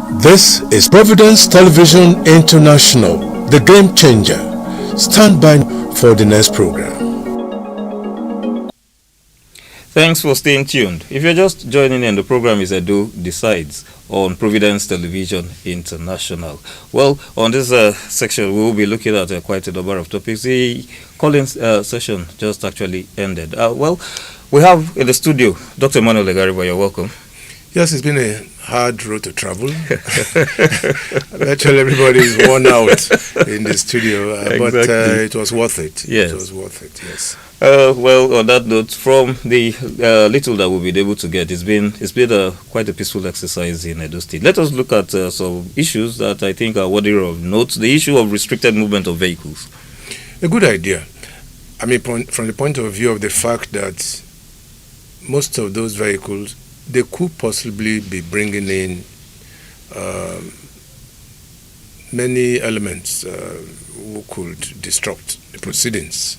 This is Providence Television International, the game changer. Stand by for the next program. Thanks for staying tuned. If you're just joining in, the program is Edo Decides on Providence Television International. Well, on this section, we will be looking at quite a number of topics. The calling session just actually ended. We have in the studio Dr. Emmanuel Legariba. You're welcome. Yes, it's been a hard road to travel. Actually, everybody is worn out in the studio, Exactly. but it was worth it. Yes. It was worth it, yes. On that note, from the little that we've been able to get, it's been quite a peaceful exercise in Edo State. Let us look at some issues that I think are worthy of note. The issue of restricted movement of vehicles. A good idea. I mean, from the point of view of the fact that most of those vehicles, they could possibly be bringing in many elements who could disrupt the proceedings.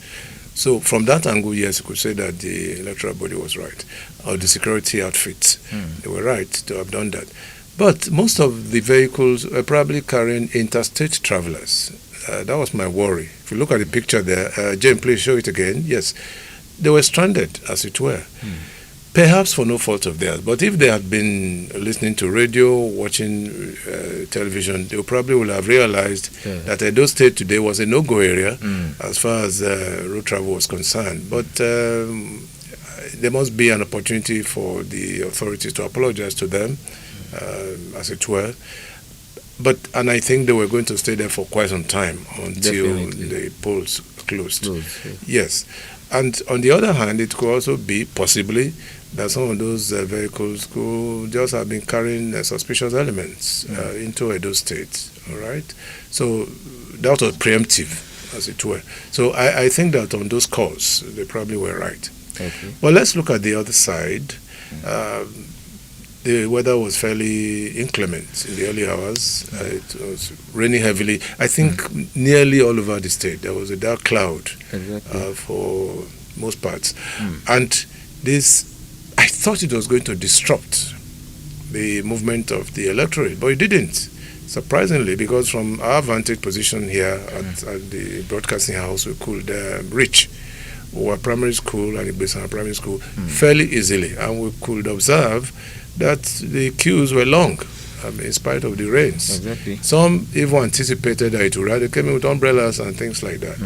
So from that angle, yes, you could say that the electoral body was right, or the security outfits, they were right to have done that. But most of the vehicles are probably carrying interstate travelers. That was my worry. If you look at the picture there, Jane, please show it again. Yes, they were stranded, as it were. Perhaps for no fault of theirs, but if they had been listening to radio, watching television, they probably would have realized that Edo State today was a no-go area as far as road travel was concerned. But there must be an opportunity for the authorities to apologize to them, as it were. And I think they were going to stay there for quite some time until the polls closed. Yes. And on the other hand, it could also be possibly that some of those vehicles could just have been carrying suspicious elements into Edo State. All right. So that was preemptive, as it were. So I think that on those calls, they probably were right. Okay. Well, let's look at the other side. The weather was fairly inclement in the early hours. It was raining heavily. I think nearly all over the state there was a dark cloud for most parts. And this, I thought it was going to disrupt the movement of the electorate, but it didn't, surprisingly, because from our vantage position here at the broadcasting house, we could reach our primary school and Igbesana primary school fairly easily, and we could observe that the queues were long, in spite of the rains. Exactly. Some even anticipated that it would rain. They came in with umbrellas and things like that.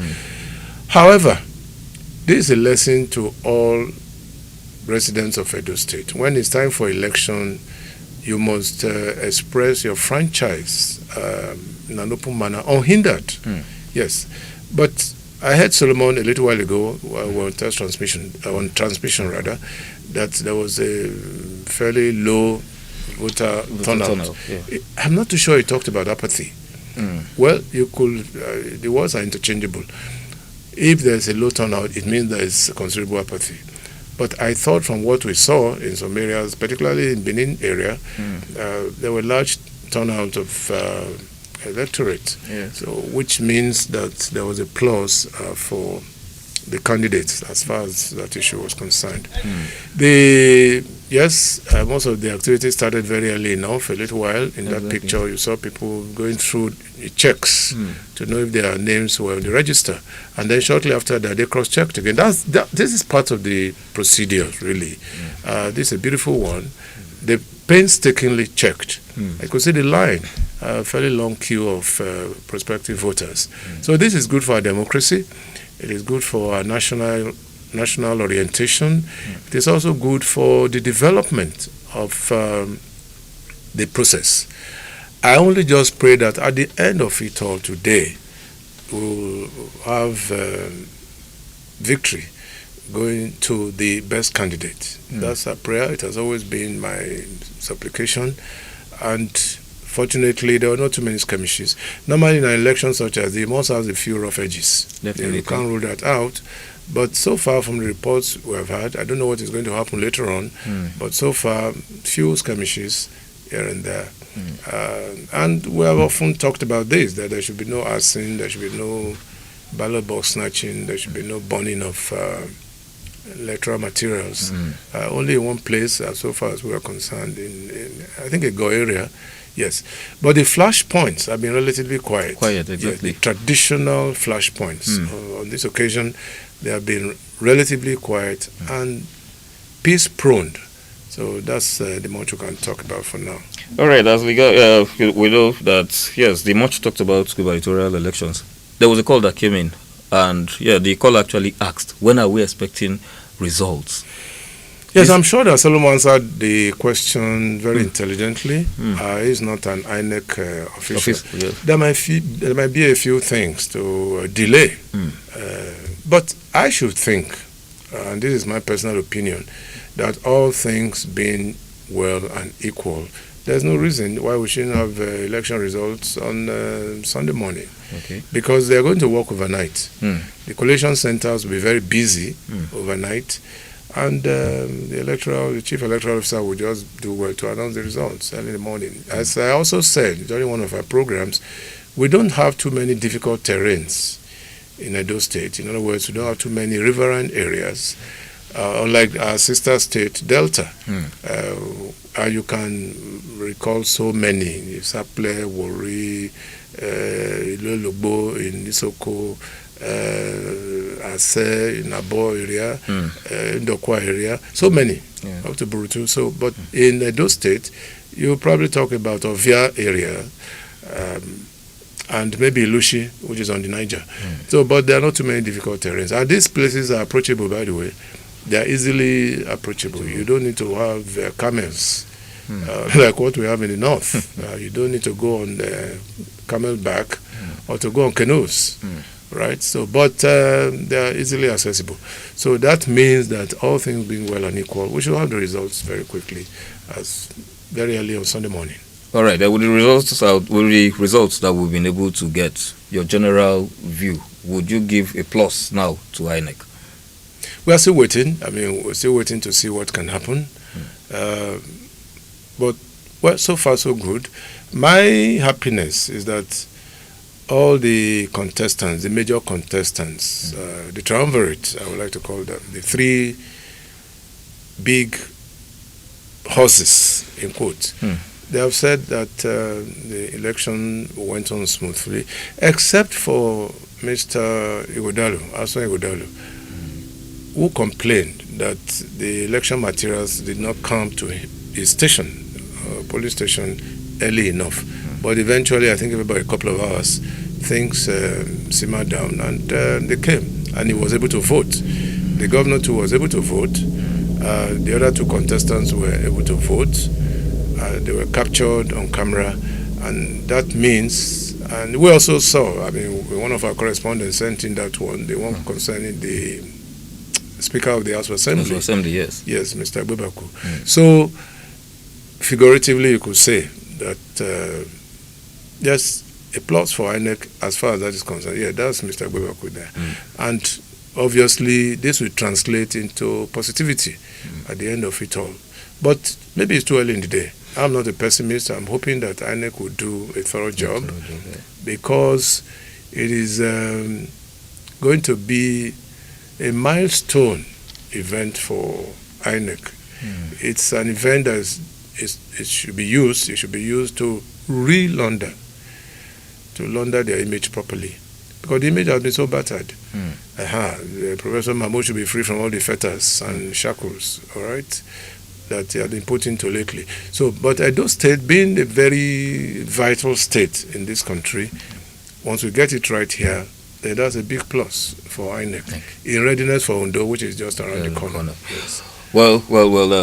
However, this is a lesson to all residents of Edo State. When it's time for election, you must express your franchise in an open manner, unhindered. Yes. But I heard Solomon a little while ago, on transmission rather, that there was a fairly low voter turnout. I'm not too sure he talked about apathy. Well, you could, the words are interchangeable. If there's a low turnout, it means there is considerable apathy. But I thought from what we saw in some areas, particularly in Benin area, there were large turnout of electorate, so which means that there was a plus for the candidates as far as that issue was concerned. Most of the activities started very early enough, a little while. In that picture, you saw people going through the checks to know if their names were on the register. And then shortly after that, they cross-checked again. This is part of the procedure, really. This is a beautiful one. They painstakingly checked. I could see the line, a fairly long queue of prospective voters. So this is good for our democracy. It is good for our national orientation. It is also good for the development of the process. I only just pray that at the end of it all today, we'll have victory going to the best candidate. That's our prayer. It has always been my supplication. And fortunately, there were not too many skirmishes. Normally, in an election such as this, you must have a few rough edges. Definitely. You can't rule that out. But so far, from the reports we have had, I don't know what is going to happen later on, but so far, few skirmishes here and there. And we have often talked about this, that there should be no arson, there should be no ballot box snatching, there should be no burning of electoral materials. Only in one place, so far as we are concerned, in I think a Go area, yes. But the flash points have been relatively quiet. Quiet, exactly. Yeah, the traditional flash points. On this occasion, they have been relatively quiet and peace-prone. So that's the much we can talk about for now. All right, as we go, we know that, yes, the much talked about gubernatorial elections. There was a call that came in, and the call actually asked, when are we expecting results? Yes, I'm sure that Solomon answered the question very intelligently. He's not an INEC official. Yes. There might be a few things to delay. But I should think, and this is my personal opinion, that all things being well and equal, there's no reason why we shouldn't have election results on Sunday morning. Okay. Because they're going to work overnight. The collation centers will be very busy overnight, and the chief electoral officer will just do well to announce the results early in the morning. As I also said during one of our programs, we don't have too many difficult terrains in Edo State. In other words, we don't have too many riverine areas, unlike our sister state, Delta. You can recall so many: Saple, Wari, Ilologbo in Isoko, Ase in Abo area, Ndokwa area, so many, up to Burutu. So, but in Edo State, you probably talk about Ovia area, and maybe Lushi, which is on the Niger. So, but there are not too many difficult terrains. And these places are approachable, by the way. They are easily approachable. You don't need to have camels, like what we have in the north. You don't need to go on camel back or to go on canoes, right? So, but they are easily accessible. So that means that all things being well and equal, we should have the results very quickly, as very early on Sunday morning. All right. With the results that we've been able to get, your general view, would you give a plus now to INEC? We are still waiting. I mean, we're still waiting to see what can happen. But, well, so far so good. My happiness is that all the contestants, the major contestants, the triumvirate, I would like to call them, the three big horses, in quotes, they have said that the election went on smoothly, except for Mr. Aswan Ighodalo, who complained that the election materials did not come to his station, police station, early enough. But eventually, I think about a couple of hours, things simmered down, and they came, and he was able to vote. The governor too was able to vote. The other two contestants were able to vote. They were captured on camera, and that means, and we also saw, I mean, one of our correspondents sent in that one, the one concerning the Speaker of the House of Assembly. Yes. Yes, Mr. Agbebaku. So, figuratively, you could say that there's a plus for INEC as far as that is concerned. Yeah, that's Mr. Agbebaku there. And obviously, this will translate into positivity at the end of it all. But maybe it's too early in the day. I'm not a pessimist. I'm hoping that INEC will do a thorough job, because it is going to be a milestone event for INEC. It's an event that it should be used. It should be used to launder their image properly, because the image has been so battered. Professor Mahmoud should be free from all the fetters and shackles, all right, that they have been put into lately. So, but Edo State, being a very vital state in this country, once we get it right here, then that's a big plus for INEC in readiness for Ondo, which is just around the corner. Yes. Well,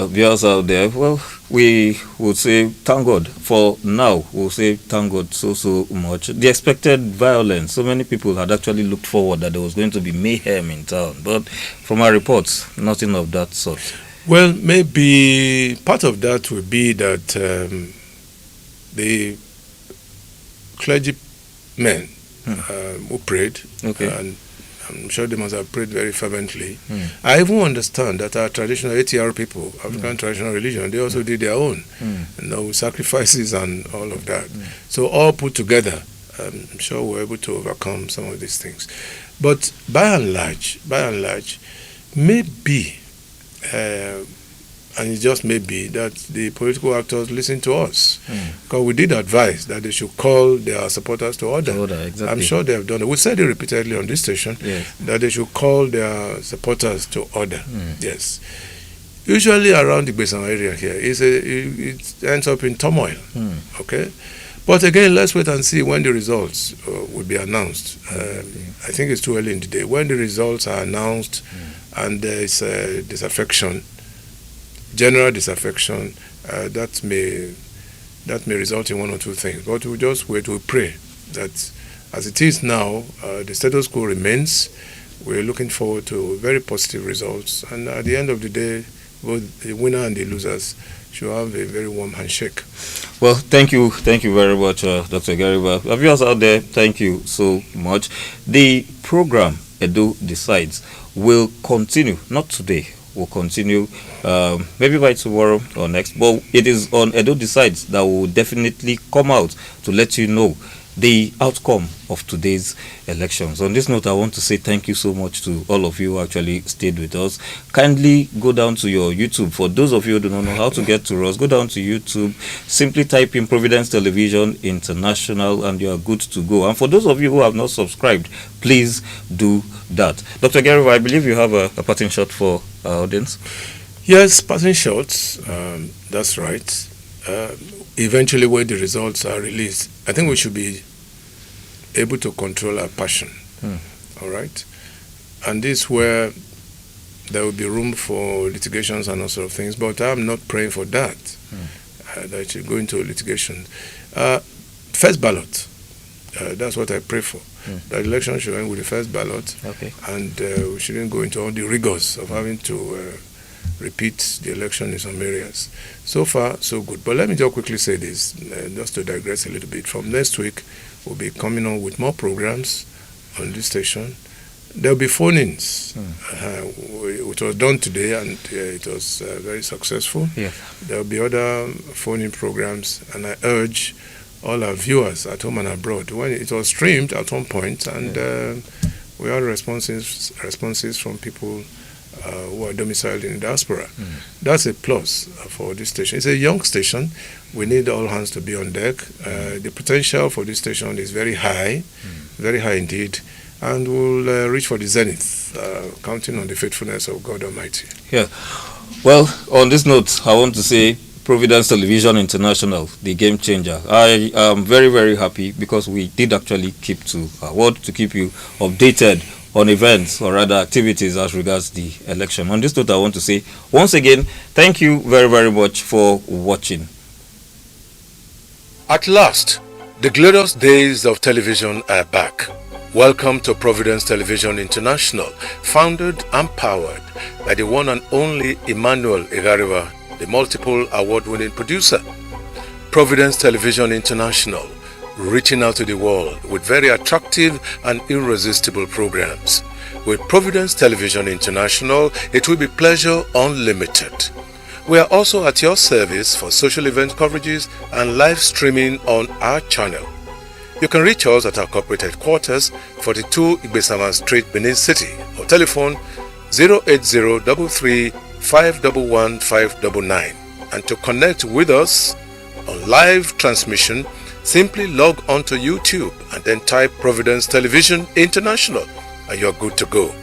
viewers out there, well, we would say thank God for now. We'll say thank God so much. The expected violence, so many people had actually looked forward that there was going to be mayhem in town, but from our reports, nothing of that sort. Well, maybe part of that will be that the clergymen who prayed, and I'm sure they must have prayed very fervently. I even understand that our traditional ATR people, African traditional religion, they also did their own, sacrifices and all of that. So all put together, I'm sure we're able to overcome some of these things. But by and large, maybe, and it just may be, that the political actors listen to us. Because we did advise that they should call their supporters to order. Exactly. I'm sure they have done it. We said it repeatedly on this station, that they should call their supporters to order. Yes. Usually around the Basin area here, it ends up in turmoil. Okay? But again, let's wait and see when the results will be announced. I think it's too early in the day. When the results are announced and there is disaffection, general disaffection, that may result in one or two things. But we'll just wait, we'll pray that as it is now, the status quo remains. We're looking forward to very positive results. And at the end of the day, both the winner and the losers should have a very warm handshake. Well, thank you very much, Dr. Gariba. Viewers out there, thank you so much. The program Edo Decides will continue, not today, will continue maybe by tomorrow or next, but it is on Edo Decides that will definitely come out to let you know the outcome of today's elections. On this note, I want to say thank you so much to all of you who actually stayed with us. Kindly go down to your YouTube. For those of you who do not know how to get to us, go down to YouTube, simply type in Providence Television International, and you are good to go. And for those of you who have not subscribed, please do that. Dr. Gariba, I believe you have a parting shot for our audience. Yes, parting shots. That's right. Eventually, when the results are released, I think we should be able to control our passion. All right? And this is where there will be room for litigations and all sort of things, but I'm not praying for that. That should go into litigation. First ballot. That's what I pray for. The election should end with the first ballot. Okay. And we shouldn't go into all the rigors of having to repeat the election in some areas. So far, so good. But let me just quickly say this, just to digress a little bit. From next week, we'll be coming on with more programs on this station. There'll be phone-ins. It was done today, and it was very successful. Yeah. There'll be other phone-in programs, and I urge all our viewers at home and abroad. When it was streamed at one point, and we had responses from people who are domiciled in the diaspora. That's a plus for this station. It's a young station. We need all hands to be on deck. The potential for this station is very high indeed, and we'll reach for the zenith, counting on the faithfulness of God Almighty. Yeah. Well, on this note, I want to say Providence Television International, the game changer. I am very, very happy because we did actually keep to our word to keep you updated on events, or rather activities as regards the election. On this note, I want to say once again, thank you very, very much for watching. At last, the glorious days of television are back. Welcome to Providence Television International, founded and powered by the one and only Emmanuel Igariba, the multiple award-winning producer. Providence Television International, reaching out to the world with very attractive and irresistible programs. With Providence Television International, it will be pleasure unlimited. We are also at your service for social event coverages and live streaming on our channel. You can reach us at our corporate headquarters, 42 Igbesaman Street, Benin City, or telephone 08033 511 599. And to connect with us on live transmission, simply log on to YouTube and then type Providence Television International and you're good to go.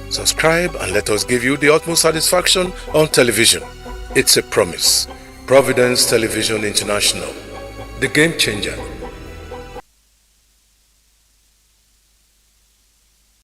Subscribe and let us give you the utmost satisfaction on television. It's a promise. Providence Television International, the game changer.